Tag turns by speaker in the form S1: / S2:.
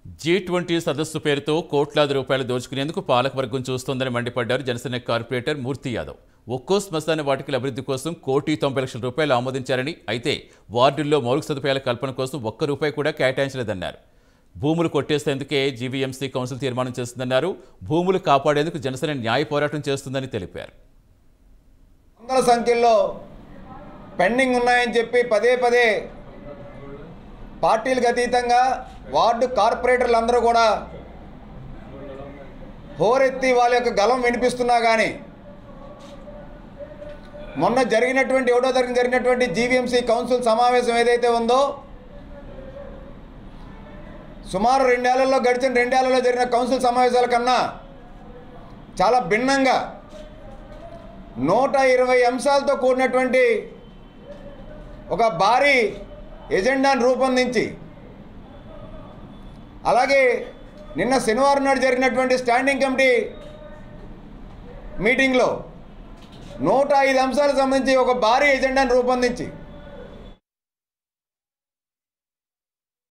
S1: G20 సదస్సు పేరుతో కోట్లాది రూపాయలు దోచుకునేందుకు పాలకవర్గం చూస్తోందని మండిపడ్డారు జనసేన కార్పొరేటర్ మూర్తి యాదవ్. ఒక్కో శ్మశాన వాటికల అభివృద్ధి కోసం ₹1,90,00,000 ఆమోదించారని, అయితే వార్డుల్లో మౌలిక సదుపాయాల కల్పన కోసం ₹1 కూడా కేటాయించలేదన్నారు. భూములు కొట్టేసేందుకే జీవీఎంసీ కౌన్సిల్ తీర్మానం చేస్తుందన్నారు. భూములు కాపాడేందుకు జనసేన న్యాయ పోరాటం చేస్తుందని తెలిపారు.
S2: వందల సంఖ్యలో పెండింగ్ ఉన్నాయని చెప్పి పదే పదే పార్టీలకు అతీతంగా వార్డు కార్పొరేటర్లు అందరూ కూడా హోరెత్తి వాళ్ళ యొక్క గలం వినిపిస్తున్నా కానీ మొన్న జరిగినటువంటి 7వ తారీఖున జరిగినటువంటి జీవీఎంసీ కౌన్సిల్ సమావేశం ఏదైతే ఉందో, సుమారు 2 ఏళ్లలో గడిచిన 2 ఏళ్లలో జరిగిన కౌన్సిల్ సమావేశాల కన్నా చాలా భిన్నంగా 120 అంశాలతో కూడినటువంటి ఒక భారీ ఎజెండాను రూపొందించి, అలాగే నిన్న శనివారం నాడు జరిగినటువంటి స్టాండింగ్ కమిటీ మీటింగ్లో 105 అంశాలకు సంబంధించి ఒక భారీ ఎజెండాను రూపొందించి